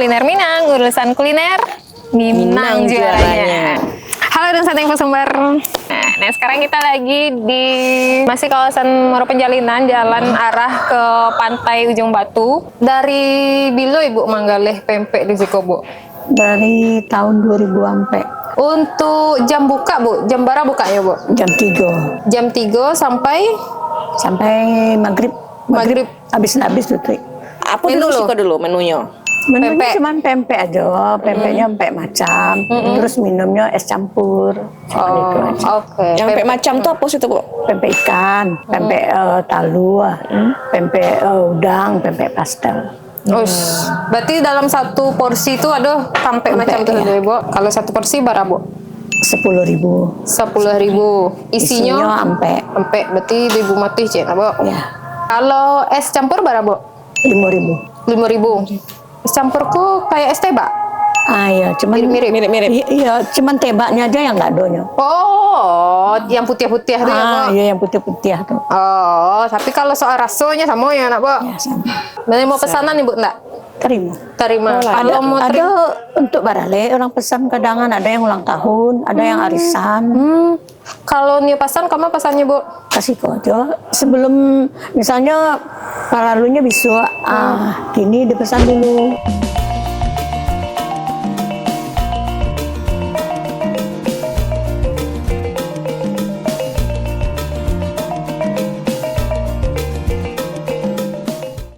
Kuliner Minang, urusan kuliner Minang juaranya. Halo dan santai pesumber. Nah, sekarang kita lagi di masih kawasan Muara Penjalinan, jalan arah ke pantai Ujung Batu. Dari Bilo Ibu manggaleh pempek di situ, Bu. Dari tahun 2000 sampai Untuk jam buka, Bu, jam berapa buka ya, Bu? jam 3 Jam 3 sampai maghrib. Maghrib. Habis tuh. Apa Menu dulu dulu menunya? Menunya Pempek. cuman pempek aja, pempeknya pempek macam, terus minumnya es campur, cuman itu aja. Oke. Yang pempek macam tuh apa sih tuh, Bu? Pempek ikan, pempek talu, pempek udang, pempek pastel. Berarti dalam satu porsi itu ada pempek macam tuh, iya. Bu. Kalau satu porsi berapa, Bu? 10.000. 10.000. Isinya ampek, pempek. Berarti Ibu mati, Cik, Bu. ya Kalau es campur berapa, Bu? 5.000. 5.000. Es campurku kayak es tebak. Iya, cuman Mirip. Iya, cuman tebaknya aja yang nggak adanya. Oh, yang putih-putih itu ya, Bu? Iya, yang putih-putih tuh. Oh, tapi kalau soal rasanya sama ya, nak, Bu? Ya, sama. Nanti mau pesanan, Ibu, enggak? Terima. Kalau mau Ada terima. untuk barale orang pesan kadangan, ada yang ulang tahun, ada yang arisan. Kalau nih pesan, kamu pesannya, Bu? Kasih kok aja. Sebelum misalnya paralunya bisa, gini dipesan dulu.